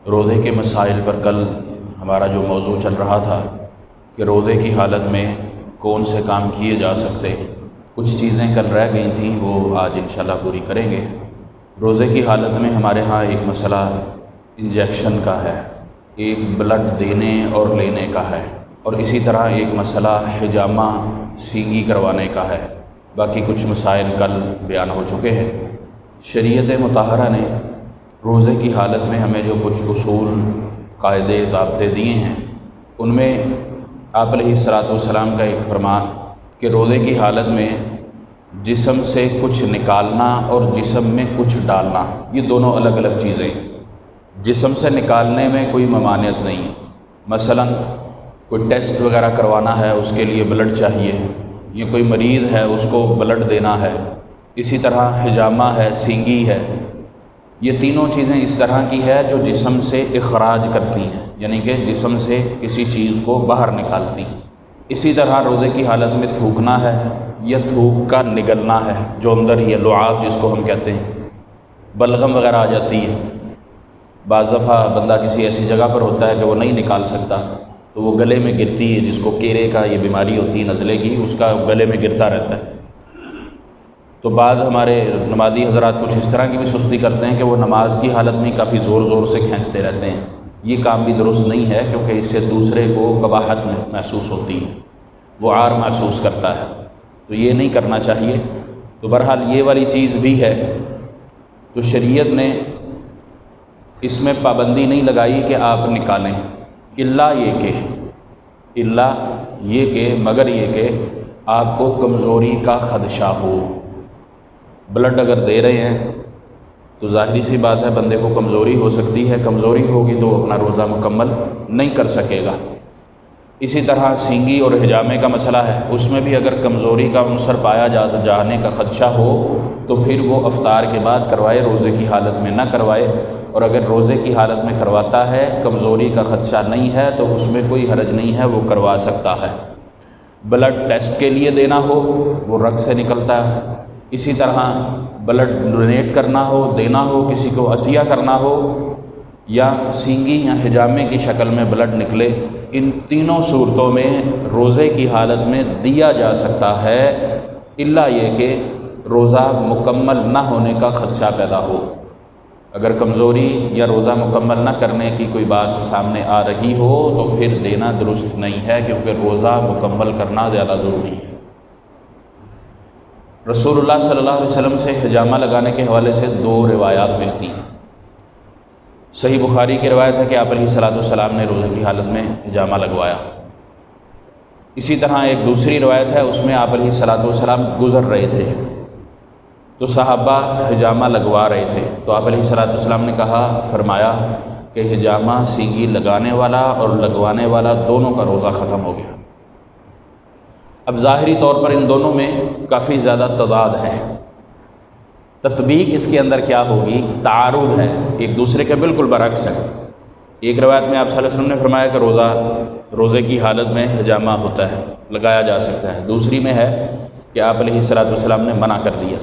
روزے کے مسائل پر کل ہمارا جو موضوع چل رہا تھا کہ روزے کی حالت میں کون سے کام کیے جا سکتے، کچھ چیزیں کل رہ گئی تھیں، وہ آج انشاءاللہ پوری کریں گے۔ روزے کی حالت میں ہمارے ہاں ایک مسئلہ انجیکشن کا ہے، ایک بلڈ دینے اور لینے کا ہے، اور اسی طرح ایک مسئلہ حجامہ سینگی کروانے کا ہے۔ باقی کچھ مسائل کل بیان ہو چکے ہیں۔ شریعت مطہرہ نے روزے کی حالت میں ہمیں جو کچھ اصول، قاعدے، ضابطے دیے ہیں، ان میں آپ علیہ الصلاۃ والسلام کا ایک فرمان کہ روزے کی حالت میں جسم سے کچھ نکالنا اور جسم میں کچھ ڈالنا، یہ دونوں الگ الگ چیزیں ہیں۔ جسم سے نکالنے میں کوئی ممانعت نہیں ہے، مثلا کوئی ٹیسٹ وغیرہ کروانا ہے، اس کے لیے بلڈ چاہیے، یا کوئی مریض ہے اس کو بلڈ دینا ہے، اسی طرح حجامہ ہے، سینگی ہے، یہ تینوں چیزیں اس طرح کی ہے جو جسم سے اخراج کرتی ہیں، یعنی کہ جسم سے کسی چیز کو باہر نکالتی ہیں۔ اسی طرح روزے کی حالت میں تھوکنا ہے یا تھوک کا نگلنا ہے، جو اندر یہ لعاب جس کو ہم کہتے ہیں، بلغم وغیرہ آ جاتی ہے۔ بعض دفعہ بندہ کسی ایسی جگہ پر ہوتا ہے کہ وہ نہیں نکال سکتا، تو وہ گلے میں گرتی ہے، جس کو کیرے کا یہ بیماری ہوتی ہے نزلے کی، اس کا گلے میں گرتا رہتا ہے۔ تو بعض ہمارے نمازی حضرات کچھ اس طرح کی بھی سستی کرتے ہیں کہ وہ نماز کی حالت میں کافی زور زور سے کھینچتے رہتے ہیں۔ یہ کام بھی درست نہیں ہے، کیونکہ اس سے دوسرے کو قباحت محسوس ہوتی ہے، وہ عار محسوس کرتا ہے، تو یہ نہیں کرنا چاہیے۔ تو بہرحال یہ والی چیز بھی ہے، تو شریعت نے اس میں پابندی نہیں لگائی کہ آپ نکالیں، مگر یہ کہ آپ کو کمزوری کا خدشہ ہو۔ بلڈ اگر دے رہے ہیں تو ظاہری سی بات ہے بندے کو کمزوری ہو سکتی ہے، کمزوری ہوگی تو وہ اپنا روزہ مکمل نہیں کر سکے گا۔ اسی طرح سینگی اور حجامے کا مسئلہ ہے، اس میں بھی اگر کمزوری کا عنصر پایا جانے کا خدشہ ہو تو پھر وہ افطار کے بعد کروائے، روزے کی حالت میں نہ کروائے، اور اگر روزے کی حالت میں کرواتا ہے، کمزوری کا خدشہ نہیں ہے، تو اس میں کوئی حرج نہیں ہے، وہ کروا سکتا ہے۔ بلڈ ٹیسٹ کے لیے دینا ہو، وہ رگ سے نکلتا ہے، اسی طرح بلڈ ڈونیٹ کرنا ہو، دینا ہو، کسی کو عطیہ کرنا ہو، یا سینگی یا حجامے کی شکل میں بلڈ نکلے، ان تینوں صورتوں میں روزے کی حالت میں دیا جا سکتا ہے، الا یہ کہ روزہ مکمل نہ ہونے کا خدشہ پیدا ہو۔ اگر کمزوری یا روزہ مکمل نہ کرنے کی کوئی بات سامنے آ رہی ہو تو پھر دینا درست نہیں ہے، کیونکہ روزہ مکمل کرنا زیادہ ضروری ہے۔ رسول اللہ صلی اللہ علیہ وسلم سے حجامہ لگانے کے حوالے سے دو روایات ملتی ہیں۔ صحیح بخاری کی روایت ہے کہ آپ علیہ الصلاۃ والسلام نے روزے کی حالت میں حجامہ لگوایا۔ اسی طرح ایک دوسری روایت ہے، اس میں آپ علیہ الصلاۃ والسلام گزر رہے تھے تو صحابہ حجامہ لگوا رہے تھے، تو آپ علیہ الصلاۃ والسلام نے فرمایا کہ حجامہ سینگی لگانے والا اور لگوانے والا دونوں کا روزہ ختم ہو گیا۔ اب ظاہری طور پر ان دونوں میں کافی زیادہ تضاد ہے، تطبیق اس کے اندر کیا ہوگی؟ تعارض ہے، ایک دوسرے کے بالکل برعکس ہے۔ ایک روایت میں آپ صلی اللہ علیہ وسلم نے فرمایا کہ روزے کی حالت میں حجامہ ہوتا ہے، لگایا جا سکتا ہے، دوسری میں ہے کہ آپ علیہ الصلاۃ والسلام نے منع کر دیا۔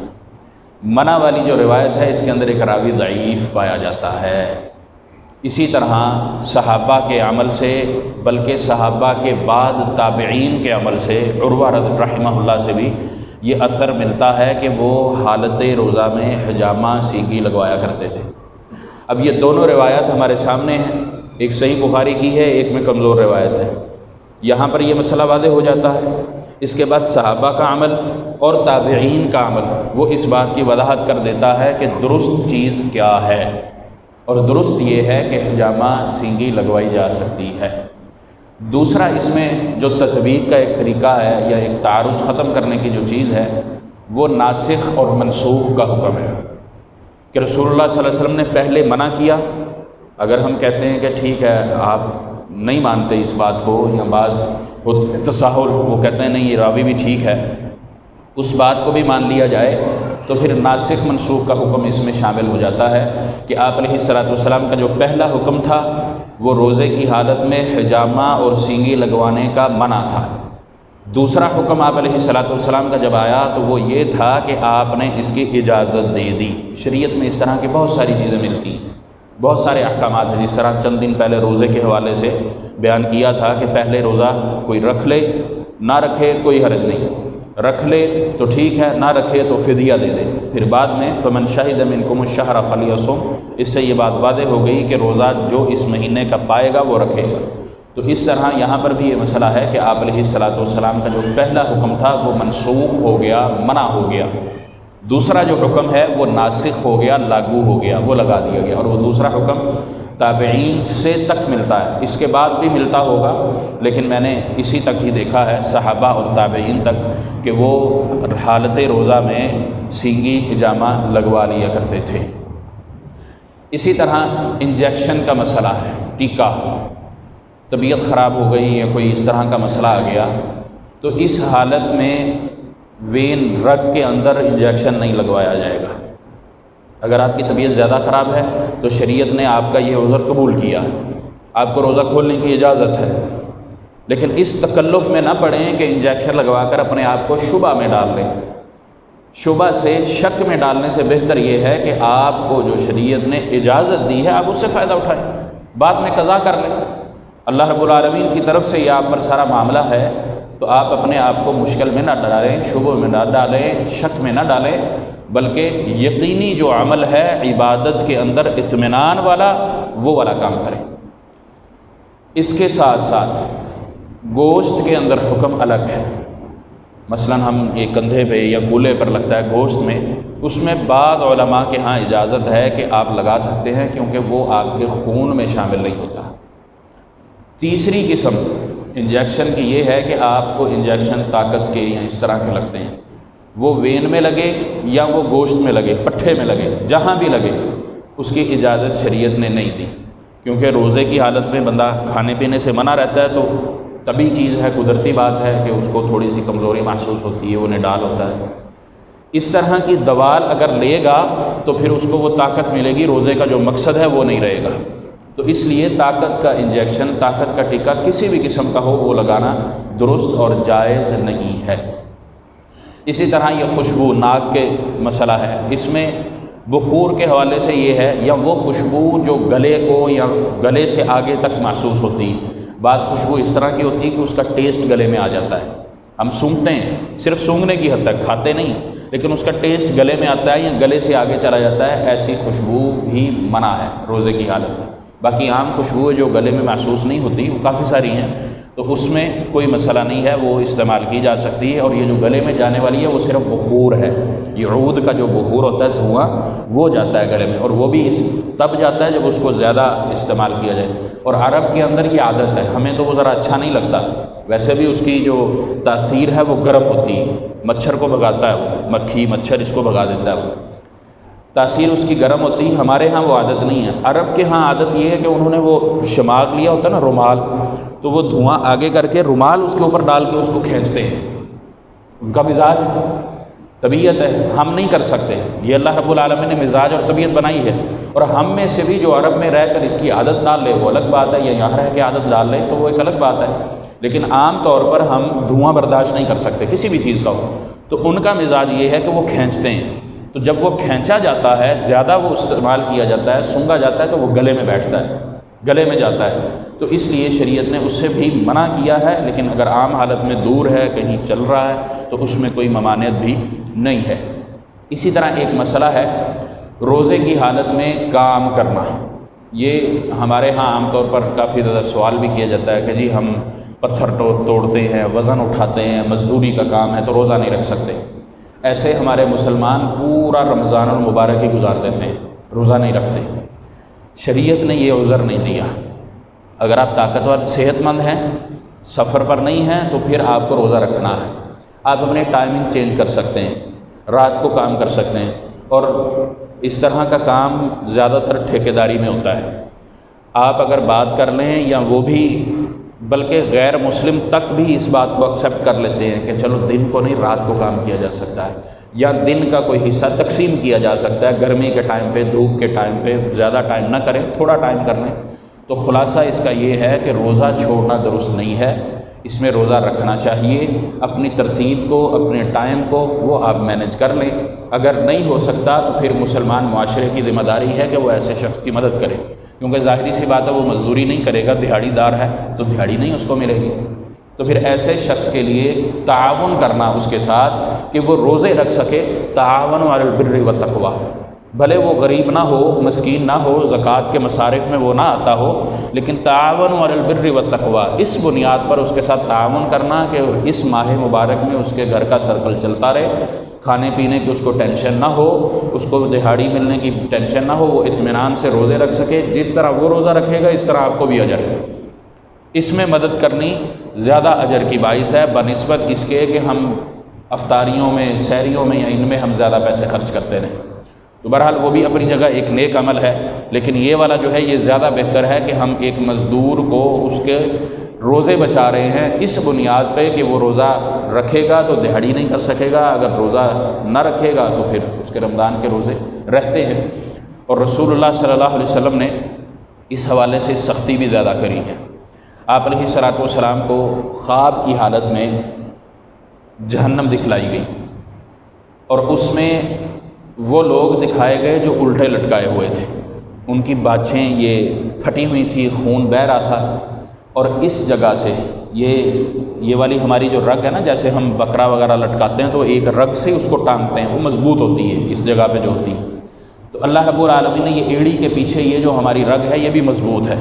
منع والی جو روایت ہے اس کے اندر ایک راوی ضعیف پایا جاتا ہے۔ اسی طرح صحابہ کے عمل سے، بلکہ صحابہ کے بعد تابعین کے عمل سے، عروہ رحمہ اللہ سے بھی یہ اثر ملتا ہے کہ وہ حالت روزہ میں حجامہ سینگی لگوایا کرتے تھے۔ اب یہ دونوں روایات ہمارے سامنے ہیں، ایک صحیح بخاری کی ہے، ایک میں کمزور روایت ہے۔ یہاں پر یہ مسئلہ واضح ہو جاتا ہے۔ اس کے بعد صحابہ کا عمل اور تابعین کا عمل وہ اس بات کی وضاحت کر دیتا ہے کہ درست چیز کیا ہے، اور درست یہ ہے کہ حجامہ سینگی لگوائی جا سکتی ہے۔ دوسرا اس میں جو تطبیق کا ایک طریقہ ہے یا ایک تعارض ختم کرنے کی جو چیز ہے، وہ ناسخ اور منسوخ کا حکم ہے کہ رسول اللہ صلی اللہ علیہ وسلم نے پہلے منع کیا۔ اگر ہم کہتے ہیں کہ ٹھیک ہے آپ نہیں مانتے اس بات کو، یا بعض تساہل وہ کہتے ہیں نہیں یہ راوی بھی ٹھیک ہے، اس بات کو بھی مان لیا جائے، تو پھر ناسخ منسوخ کا حکم اس میں شامل ہو جاتا ہے کہ آپ علیہ الصلاۃ والسلام کا جو پہلا حکم تھا وہ روزے کی حالت میں حجامہ اور سینگی لگوانے کا منع تھا۔ دوسرا حکم آپ علیہ الصلاۃ والسلام کا جب آیا تو وہ یہ تھا کہ آپ نے اس کی اجازت دے دی۔ شریعت میں اس طرح کی بہت ساری چیزیں ملتی ہیں، بہت سارے احکامات ہیں، جس طرح چند دن پہلے روزے کے حوالے سے بیان کیا تھا کہ پہلے روزہ کوئی رکھ لے، نہ رکھے کوئی حرج نہیں، رکھ لے تو ٹھیک ہے، نہ رکھے تو فدیہ دے دے۔ پھر بعد میں فمن شہد منکم الشہر فلیصم، اس سے یہ بات واضح ہو گئی کہ روزہ جو اس مہینے کا پائے گا وہ رکھے گا۔ تو اس طرح یہاں پر بھی یہ مسئلہ ہے کہ آپ علیہ الصلاۃ والسلام کا جو پہلا حکم تھا وہ منسوخ ہو گیا، منع ہو گیا، دوسرا جو حکم ہے وہ ناسخ ہو گیا، لاگو ہو گیا، وہ لگا دیا گیا، اور وہ دوسرا حکم تابعین سے تک ملتا ہے، اس کے بعد بھی ملتا ہوگا، لیکن میں نے اسی تک ہی دیکھا ہے صحابہ اور تابعین تک کہ وہ حالت روزہ میں سینگی حجامہ لگوا لیا کرتے تھے۔ اسی طرح انجیکشن کا مسئلہ ہے، ٹیکا، طبیعت خراب ہو گئی یا کوئی اس طرح کا مسئلہ آ گیا تو اس حالت میں وین رگ کے اندر انجیکشن نہیں لگوایا جائے گا۔ اگر آپ کی طبیعت زیادہ خراب ہے تو شریعت نے آپ کا یہ عذر قبول کیا، آپ کو روزہ کھولنے کی اجازت ہے، لیکن اس تکلف میں نہ پڑیں کہ انجیکشن لگوا کر اپنے آپ کو شبہ میں ڈال لیں۔ شبہ سے، شک میں ڈالنے سے بہتر یہ ہے کہ آپ کو جو شریعت نے اجازت دی ہے آپ اس سے فائدہ اٹھائیں، بعد میں قضا کر لیں۔ اللہ رب العالمین کی طرف سے یہ آپ پر سارا معاملہ ہے، تو آپ اپنے آپ کو مشکل میں نہ ڈالیں، شبہ میں نہ ڈالیں، شک میں نہ ڈالیں، بلکہ یقینی جو عمل ہے عبادت کے اندر اطمینان والا، وہ والا کام کریں۔ اس کے ساتھ ساتھ گوشت کے اندر حکم الگ ہے، مثلا ہم یہ کندھے پہ یا گولے پر لگتا ہے گوشت میں، اس میں بعض علماء کے ہاں اجازت ہے کہ آپ لگا سکتے ہیں کیونکہ وہ آپ کے خون میں شامل نہیں ہوتا۔ تیسری قسم انجیکشن کی یہ ہے کہ آپ کو انجیکشن طاقت کے یا اس طرح کے لگتے ہیں، وہ وین میں لگے یا وہ گوشت میں لگے، پٹھے میں لگے، جہاں بھی لگے، اس کی اجازت شریعت نے نہیں دی، کیونکہ روزے کی حالت میں بندہ کھانے پینے سے منع رہتا ہے تو طبی چیز ہے، قدرتی بات ہے کہ اس کو تھوڑی سی کمزوری محسوس ہوتی ہے، وہ نڈال ہوتا ہے۔ اس طرح کی دوال اگر لے گا تو پھر اس کو وہ طاقت ملے گی، روزے کا جو مقصد ہے وہ نہیں رہے گا۔ تو اس لیے طاقت کا انجیکشن، طاقت کا ٹیکا کسی بھی قسم کا ہو وہ لگانا درست اور جائز نہیں ہے۔ اسی طرح یہ خوشبو، ناک کے مسئلہ ہے، اس میں بخور کے حوالے سے یہ ہے، یا وہ خوشبو جو گلے کو یا گلے سے آگے تک محسوس ہوتی ہے، بعض خوشبو اس طرح کی ہوتی ہے کہ اس کا ٹیسٹ گلے میں آ جاتا ہے، ہم سونگھتے ہیں، صرف سونگھنے کی حد تک، کھاتے نہیں، لیکن اس کا ٹیسٹ گلے میں آتا ہے یا گلے سے آگے چلا جاتا ہے، ایسی خوشبو بھی منع ہے روزے کی حالت میں۔ باقی عام خوشبوئیں جو گلے میں محسوس نہیں ہوتی وہ کافی ساری ہیں، تو اس میں کوئی مسئلہ نہیں ہے، وہ استعمال کی جا سکتی ہے، اور یہ جو گلے میں جانے والی ہے وہ صرف بخور ہے، یہ عود کا جو بخور ہوتا ہے دھواں، وہ جاتا ہے گلے میں، اور وہ بھی تب جاتا ہے جب اس کو زیادہ استعمال کیا جائے۔ اور عرب کے اندر یہ عادت ہے، ہمیں تو وہ ذرا اچھا نہیں لگتا، ویسے بھی اس کی جو تاثیر ہے وہ گرم ہوتی ہے، مچھر کو بھگاتا ہے، وہ مکھی مچھر اس کو بھگا دیتا ہے، وہ تاثیر اس کی گرم ہوتی ہے۔ ہمارے ہاں وہ عادت نہیں ہے، عرب کے ہاں عادت یہ ہے کہ انہوں نے وہ شماغ لیا ہوتا ہے نا، رومال، تو وہ دھواں آگے کر کے رومال اس کے اوپر ڈال کے اس کو کھینچتے ہیں، ان کا مزاج ہے، طبیعت ہے، ہم نہیں کر سکتے، یہ اللہ رب العالمین نے مزاج اور طبیعت بنائی ہے، اور ہم میں سے بھی جو عرب میں رہ کر اس کی عادت ڈال لے وہ الگ بات ہے، یا یہاں رہ کے عادت ڈال لے تو وہ ایک الگ بات ہے، لیکن عام طور پر ہم دھواں برداشت نہیں کر سکتے کسی بھی چیز کا ہو، تو ان کا مزاج یہ ہے کہ وہ کھینچتے ہیں، تو جب وہ کھینچا جاتا ہے، زیادہ وہ استعمال کیا جاتا ہے، سونگا جاتا ہے، تو وہ گلے میں بیٹھتا ہے، گلے میں جاتا ہے، تو اس لیے شریعت نے اس سے بھی منع کیا ہے، لیکن اگر عام حالت میں دور ہے، کہیں چل رہا ہے، تو اس میں کوئی ممانعت بھی نہیں ہے۔ اسی طرح ایک مسئلہ ہے روزے کی حالت میں کام کرنا، یہ ہمارے ہاں عام طور پر کافی زیادہ سوال بھی کیا جاتا ہے کہ جی ہم پتھر توڑتے ہیں، وزن اٹھاتے ہیں، مزدوری کا کام ہے تو روزہ نہیں رکھ سکتے۔ ایسے ہمارے مسلمان پورا رمضان المبارک ہی گزار دیتے ہیں، روزہ نہیں رکھتے۔ شریعت نے یہ عذر نہیں دیا، اگر آپ طاقتور صحت مند ہیں، سفر پر نہیں ہیں، تو پھر آپ کو روزہ رکھنا ہے، آپ اپنے ٹائمنگ چینج کر سکتے ہیں، رات کو کام کر سکتے ہیں، اور اس طرح کا کام زیادہ تر ٹھیکیداری میں ہوتا ہے۔ آپ اگر بات کر لیں یا وہ بھی، بلکہ غیر مسلم تک بھی اس بات کو ایکسیپٹ کر لیتے ہیں کہ چلو دن کو نہیں رات کو کام کیا جا سکتا ہے، یا دن کا کوئی حصہ تقسیم کیا جا سکتا ہے، گرمی کے ٹائم پہ، دھوپ کے ٹائم پہ زیادہ ٹائم نہ کریں، تھوڑا ٹائم کر لیں۔ تو خلاصہ اس کا یہ ہے کہ روزہ چھوڑنا درست نہیں ہے، اس میں روزہ رکھنا چاہیے، اپنی ترتیب کو، اپنے ٹائم کو وہ آپ مینیج کر لیں۔ اگر نہیں ہو سکتا تو پھر مسلمان معاشرے کی ذمہ داری ہے کہ وہ ایسے شخص کی مدد کرے، کیونکہ ظاہری سی بات ہے وہ مزدوری نہیں کرے گا، دہاڑی دار ہے تو دہاڑی نہیں اس کو ملے گی، تو پھر ایسے شخص کے لیے تعاون کرنا اس کے ساتھ کہ وہ روزے رکھ سکے۔ تعاون علی البر والتقوی، بھلے وہ غریب نہ ہو، مسکین نہ ہو، زکوٰۃ کے مصارف میں وہ نہ آتا ہو، لیکن تعاون علی البر والتقوی، اس بنیاد پر اس کے ساتھ تعاون کرنا کہ اس ماہ مبارک میں اس کے گھر کا سرکل چلتا رہے، کھانے پینے کی اس کو ٹینشن نہ ہو، اس کو دہاڑی ملنے کی ٹینشن نہ ہو، وہ اطمینان سے روزے رکھ سکے۔ جس طرح وہ روزہ رکھے گا اس طرح آپ کو بھی اجر ہے۔ اس میں مدد کرنی زیادہ اجر کی باعث ہے بنسبت اس کے کہ ہم افطاریوں میں، سحریوں میں یا ان میں ہم زیادہ پیسے خرچ کرتے رہیں۔ تو بہرحال وہ بھی اپنی جگہ ایک نیک عمل ہے، لیکن یہ والا جو ہے یہ زیادہ بہتر ہے کہ ہم ایک مزدور کو اس کے روزے بچا رہے ہیں اس بنیاد پہ کہ وہ روزہ رکھے گا تو دہاڑی نہیں کر سکے گا، اگر روزہ نہ رکھے گا تو پھر اس کے رمضان کے روزے رہتے ہیں۔ اور رسول اللہ صلی اللہ علیہ وسلم نے اس حوالے سے سختی بھی زیادہ کری ہے۔ آپ علیہ الصلوۃ والسلام کو خواب کی حالت میں جہنم دکھلائی گئی، اور اس میں وہ لوگ دکھائے گئے جو الٹے لٹکائے ہوئے تھے، ان کی باچھیں یہ پھٹی ہوئی تھی، خون بہہ رہا تھا، اور اس جگہ سے یہ والی ہماری جو رگ ہے نا، جیسے ہم بکرا وغیرہ لٹکاتے ہیں تو ایک رگ سے اس کو ٹانگتے ہیں، وہ مضبوط ہوتی ہے اس جگہ پہ جو ہوتی ہے، تو اللہ رب العالمین نے یہ ایڑی کے پیچھے یہ جو ہماری رگ ہے یہ بھی مضبوط ہے،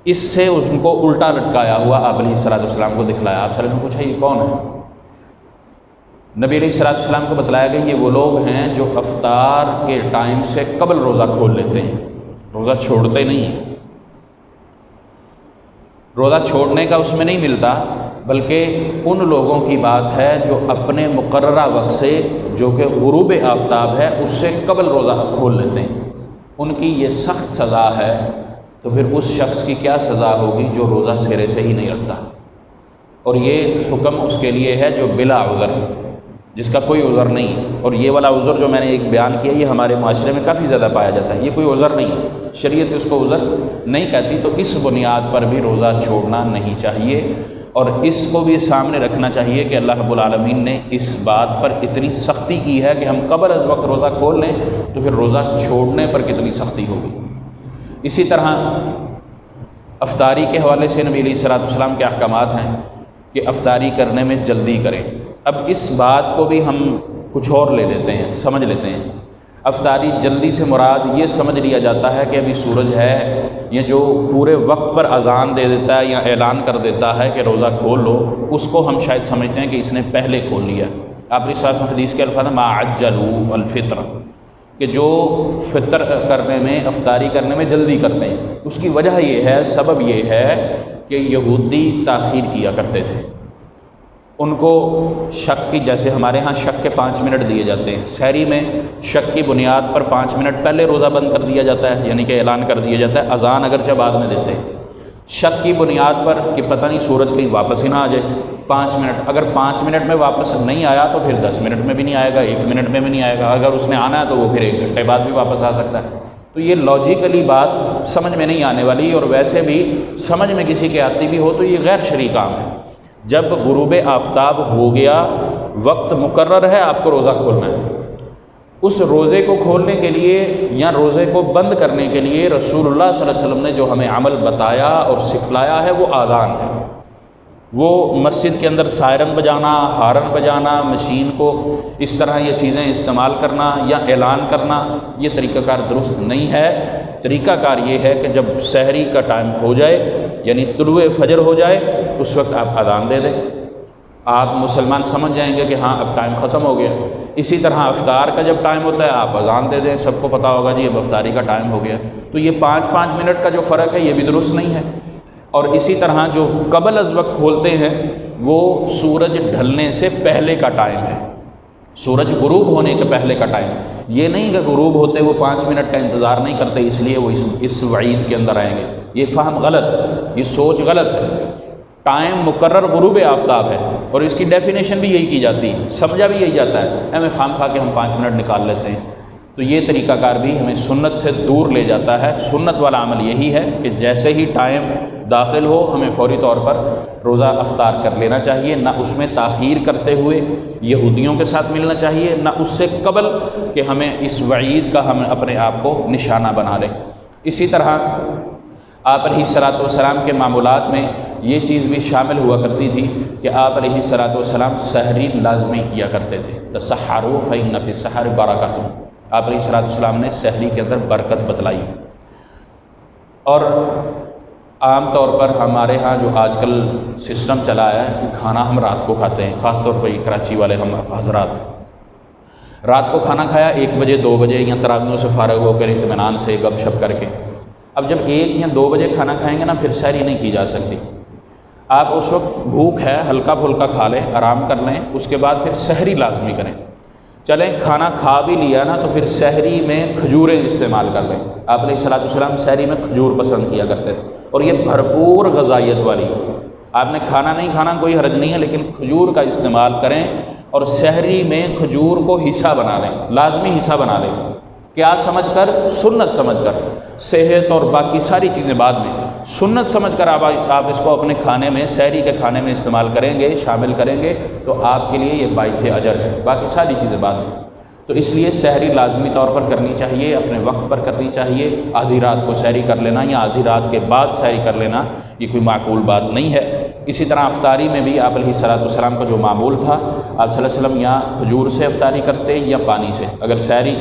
اس سے ان کو الٹا لٹکایا ہوا آپ علیہ الصلوۃ والسلام کو دکھلایا۔ آپ صلی اللہ علیہ وسلم نے پوچھا یہ کون ہے؟ نبی علیہ الصلوۃ والسلام کو بتلایا کہ یہ وہ لوگ ہیں جو افطار کے ٹائم سے قبل روزہ کھول لیتے ہیں، روزہ چھوڑتے نہیں ہیں۔ روزہ چھوڑنے کا اس میں نہیں ملتا، بلکہ ان لوگوں کی بات ہے جو اپنے مقررہ وقت سے، جو کہ غروب آفتاب ہے، اس سے قبل روزہ کھول لیتے ہیں، ان کی یہ سخت سزا ہے۔ تو پھر اس شخص کی کیا سزا ہوگی جو روزہ سرے سے ہی نہیں رکھتا؟ اور یہ حکم اس کے لیے ہے جو بلا عذر، جس کا کوئی عذر نہیں ہے۔ اور یہ والا عذر جو میں نے ایک بیان کیا یہ ہمارے معاشرے میں کافی زیادہ پایا جاتا ہے، یہ کوئی عذر نہیں ہے، شریعت اس کو عذر نہیں کہتی، تو اس بنیاد پر بھی روزہ چھوڑنا نہیں چاہیے، اور اس کو بھی سامنے رکھنا چاہیے کہ اللہ رب العالمین نے اس بات پر اتنی سختی کی ہے کہ ہم قبل از وقت روزہ کھول لیں تو پھر روزہ چھوڑنے پر کتنی سختی ہوگی۔ اسی طرح افطاری کے حوالے سے نبی علیہ الصلوۃ والسلام کے احکامات ہیں کہ افطاری کرنے میں جلدی کریں۔ اب اس بات کو بھی ہم کچھ اور لے لیتے ہیں، سمجھ لیتے ہیں۔ افطاری جلدی سے مراد یہ سمجھ لیا جاتا ہے کہ ابھی سورج ہے، یا جو پورے وقت پر اذان دے دیتا ہے یا اعلان کر دیتا ہے کہ روزہ کھول لو، اس کو ہم شاید سمجھتے ہیں کہ اس نے پہلے کھول لیا۔ آپ نے صاحب حدیث کے الفاظ ما عجلوا الفطر، کہ جو فطر کرنے میں، افطاری کرنے میں جلدی کرتے ہیں، اس کی وجہ یہ ہے، سبب یہ ہے کہ یہودی تاخیر کیا کرتے تھے، ان کو شک کی، جیسے ہمارے ہاں شک کے 5 منٹ دیے جاتے ہیں، سحری میں شک کی بنیاد پر 5 منٹ پہلے روزہ بند کر دیا جاتا ہے، یعنی کہ اعلان کر دیا جاتا ہے، اذان اگرچہ بعد میں دیتے ہیں، شک کی بنیاد پر کہ پتہ نہیں سورج کہیں واپس ہی نہ آ جائے، 5 منٹ، اگر 5 منٹ میں واپس نہیں آیا تو پھر 10 منٹ میں بھی نہیں آئے گا، 1 منٹ میں بھی نہیں آئے گا، اگر اس نے آنا ہے تو وہ پھر 1 گھنٹے بعد بھی واپس آ سکتا ہے۔ تو یہ لاجیکلی بات سمجھ میں نہیں آنے والی، اور ویسے بھی سمجھ میں کسی کے آتی بھی ہو تو یہ غیر شرعی کام ہے۔ جب غروب آفتاب ہو گیا، وقت مقرر ہے، آپ کو روزہ کھولنا ہے، اس روزے کو کھولنے کے لیے یا روزے کو بند کرنے کے لیے رسول اللہ صلی اللہ علیہ وسلم نے جو ہمیں عمل بتایا اور سکھلایا ہے وہ آذان ہے۔ وہ مسجد کے اندر سائرن بجانا، ہارن بجانا، مشین کو اس طرح یہ چیزیں استعمال کرنا یا اعلان کرنا، یہ طریقہ کار درست نہیں ہے۔ طریقہ کار یہ ہے کہ جب سحری کا ٹائم ہو جائے، یعنی طلوع فجر ہو جائے، اس وقت آپ اذان دے دیں، آپ مسلمان سمجھ جائیں گے کہ ہاں اب ٹائم ختم ہو گیا۔ اسی طرح افطار کا جب ٹائم ہوتا ہے آپ اذان دے دیں، سب کو پتہ ہوگا جی اب افطاری کا ٹائم ہو گیا۔ تو یہ 5-5 منٹ کا جو فرق ہے یہ بھی درست نہیں ہے۔ اور اسی طرح جو قبل از وقت کھولتے ہیں وہ سورج ڈھلنے سے پہلے کا ٹائم ہے، سورج غروب ہونے کے پہلے کا ٹائم، یہ نہیں کہ غروب ہوتے وہ 5 منٹ کا انتظار نہیں کرتے اس لیے وہ اس وعید کے اندر آئیں گے، یہ فہم غلط ہے، یہ سوچ غلط ہے۔ ٹائم مقرر غروب آفتاب ہے، اور اس کی ڈیفینیشن بھی یہی کی جاتی ہے، سمجھا بھی یہی جاتا ہے، ہمیں خام خواہ کے ہم 5 منٹ نکال لیتے ہیں۔ تو یہ طریقہ کار بھی ہمیں سنت سے دور لے جاتا ہے۔ سنت والا عمل یہی ہے کہ جیسے ہی ٹائم داخل ہو ہمیں فوری طور پر روزہ افطار کر لینا چاہیے، نہ اس میں تاخیر کرتے ہوئے یہودیوں کے ساتھ ملنا چاہیے، نہ اس سے قبل کہ ہمیں اس وعید کا ہم اپنے آپ کو نشانہ بنا لیں۔ اسی طرح آپ علیہ الصلوۃ والسلام کے معمولات میں یہ چیز بھی شامل ہوا کرتی تھی کہ آپ علیہ الصلوۃ والسلام سحری لازمی کیا کرتے تھے۔ تسحروا فإن فی السحر برکۃ، آپ علیہ الصلوۃ والسلام نے سحری کے اندر برکت بتلائی۔ اور عام طور پر ہمارے ہاں جو آج کل سسٹم چلا ہے کہ کھانا ہم رات کو کھاتے ہیں، خاص طور پر کراچی والے ہم حضرات رات کو کھانا کھایا 1 بجے 2 بجے یا تراویحوں سے فارغ ہو کر اطمینان سے گپ شپ کر کے، اب جب 1 یا 2 بجے کھانا کھائیں گے نا پھر سحری نہیں کی جا سکتی۔ آپ اس وقت بھوک ہے ہلکا پھلکا کھا لیں، آرام کر لیں، اس کے بعد پھر سحری لازمی کریں۔ چلیں کھانا کھا بھی لیا نا تو پھر سحری میں کھجوریں استعمال کر لیں۔ آپ علیہ الصلوۃ والسلام سحری میں کھجور پسند کیا کرتے تھے، اور یہ بھرپور غذائیت والی، آپ نے کھانا نہیں کھانا کوئی حرج نہیں ہے، لیکن کھجور کا استعمال کریں اور سحری میں کھجور کو حصہ بنا لیں، لازمی حصہ بنا لیں۔ کیا سمجھ کر؟ سنت سمجھ کر، صحت اور باقی ساری چیزیں بعد میں، سنت سمجھ کر آپ اس کو اپنے کھانے میں، سحری کے کھانے میں استعمال کریں گے، شامل کریں گے تو آپ کے لیے یہ باعث اجر ہے، باقی ساری چیزیں بعد میں۔ تو اس لیے سحری لازمی طور پر کرنی چاہیے، اپنے وقت پر کرنی چاہیے۔ آدھی رات کو سحری کر لینا یا آدھی رات کے بعد سحری کر لینا یہ کوئی معقول بات نہیں ہے۔ اسی طرح افطاری میں بھی آپ علیہ الصلوۃ والسلام کا جو معمول تھا، آپ صلی اللہ علیہ وسلم یا کھجور سے افطاری کرتے یا پانی سے۔ اگر سحری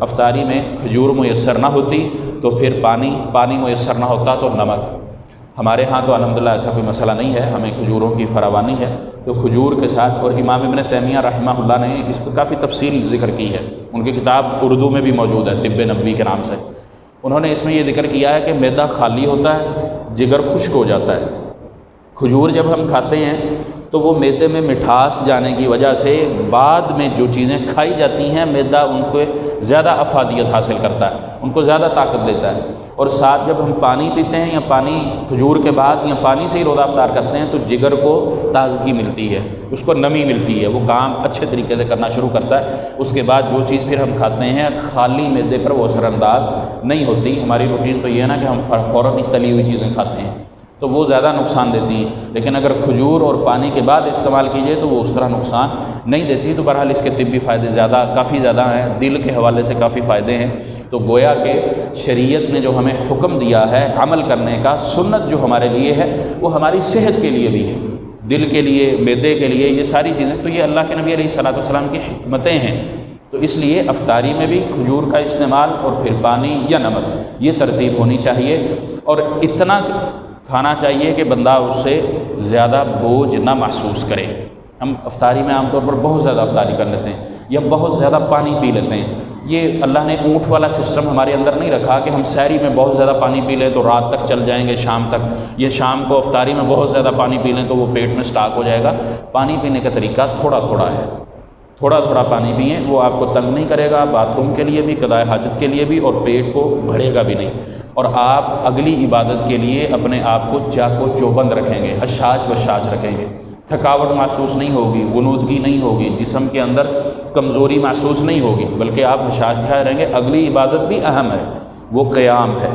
افطاری میں کھجور میسر نہ ہوتی تو پھر پانی میسر نہ ہوتا تو نمک۔ ہمارے ہاں تو الحمدللہ ایسا کوئی مسئلہ نہیں ہے، ہمیں کھجوروں کی فراوانی ہے، تو کھجور کے ساتھ، اور امام ابن تیمیہ رحمہ اللہ نے اس پر کافی تفصیل ذکر کی ہے، ان کی کتاب اردو میں بھی موجود ہے طب نبوی کے نام سے۔ انہوں نے اس میں یہ ذکر کیا ہے کہ معدہ خالی ہوتا ہے، جگر خشک ہو جاتا ہے۔ کھجور جب ہم کھاتے ہیں تو وہ معدے میں مٹھاس جانے کی وجہ سے بعد میں جو چیزیں کھائی جاتی ہیں معدہ ان کو زیادہ افادیت حاصل کرتا ہے، ان کو زیادہ طاقت دیتا ہے۔ اور ساتھ جب ہم پانی پیتے ہیں یا پانی کھجور کے بعد یا پانی سے ہی روزہ افطار کرتے ہیں تو جگر کو تازگی ملتی ہے، اس کو نمی ملتی ہے، وہ کام اچھے طریقے سے کرنا شروع کرتا ہے۔ اس کے بعد جو چیز پھر ہم کھاتے ہیں خالی معدے پر وہ اثر انداز نہیں ہوتی۔ ہماری روٹین تو یہ ہے نا کہ ہم فوراً ہی تلی ہوئی چیزیں کھاتے ہیں تو وہ زیادہ نقصان دیتی ہیں، لیکن اگر کھجور اور پانی کے بعد استعمال کیجیے تو وہ اس طرح نقصان نہیں دیتی۔ تو بہرحال اس کے طبی فائدے کافی زیادہ ہیں، دل کے حوالے سے کافی فائدے ہیں۔ تو گویا کہ شریعت نے جو ہمیں حکم دیا ہے عمل کرنے کا، سنت جو ہمارے لیے ہے وہ ہماری صحت کے لیے بھی ہے، دل کے لیے، معدے کے لیے، یہ ساری چیزیں تو یہ اللہ کے نبی علیہ الصلوۃ والسلام کی حکمتیں ہیں۔ تو اس لیے افطاری میں بھی کھجور کا استعمال اور پھر پانی یا نمک، یہ ترتیب ہونی چاہیے، اور اتنا کھانا چاہیے کہ بندہ اس سے زیادہ بوجھ نہ محسوس کرے۔ ہم افطاری میں عام طور پر بہت زیادہ افطاری کر لیتے ہیں یا بہت زیادہ پانی پی لیتے ہیں۔ یہ اللہ نے اونٹ والا سسٹم ہمارے اندر نہیں رکھا کہ ہم سحری میں بہت زیادہ پانی پی لیں تو رات تک چل جائیں گے، شام تک، یہ شام کو افطاری میں بہت زیادہ پانی پی لیں تو وہ پیٹ میں سٹاک ہو جائے گا۔ پانی پینے کا طریقہ تھوڑا تھوڑا ہے، تھوڑا تھوڑا پانی پئیں، وہ آپ کو تنگ نہیں کرے گا، باتھ روم کے لیے بھی، قضاء حاجت کے لیے بھی، اور پیٹ کو بھرے گا بھی نہیں، اور آپ اگلی عبادت کے لیے اپنے آپ کو چاق و چوبند رکھیں گے، حشاش بشاش رکھیں گے، تھکاوٹ محسوس نہیں ہوگی، غنودگی نہیں ہوگی، جسم کے اندر کمزوری محسوس نہیں ہوگی، بلکہ آپ حشاش بشاش رہیں گے۔ اگلی عبادت بھی اہم ہے، وہ قیام ہے،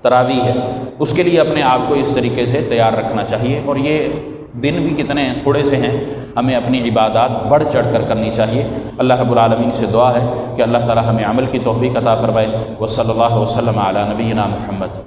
تراویح ہے، اس کے لیے اپنے آپ کو اس طریقے سے تیار رکھنا چاہیے۔ اور یہ دن بھی کتنے ہیں، تھوڑے سے ہیں، ہمیں اپنی عبادات بڑھ چڑھ کر کرنی چاہیے۔ اللہ رب العالمین سے دعا ہے کہ اللہ تعالی ہمیں عمل کی توفیق عطا فرمائے۔ وصلی اللہ وسلم علی نبینا محمد۔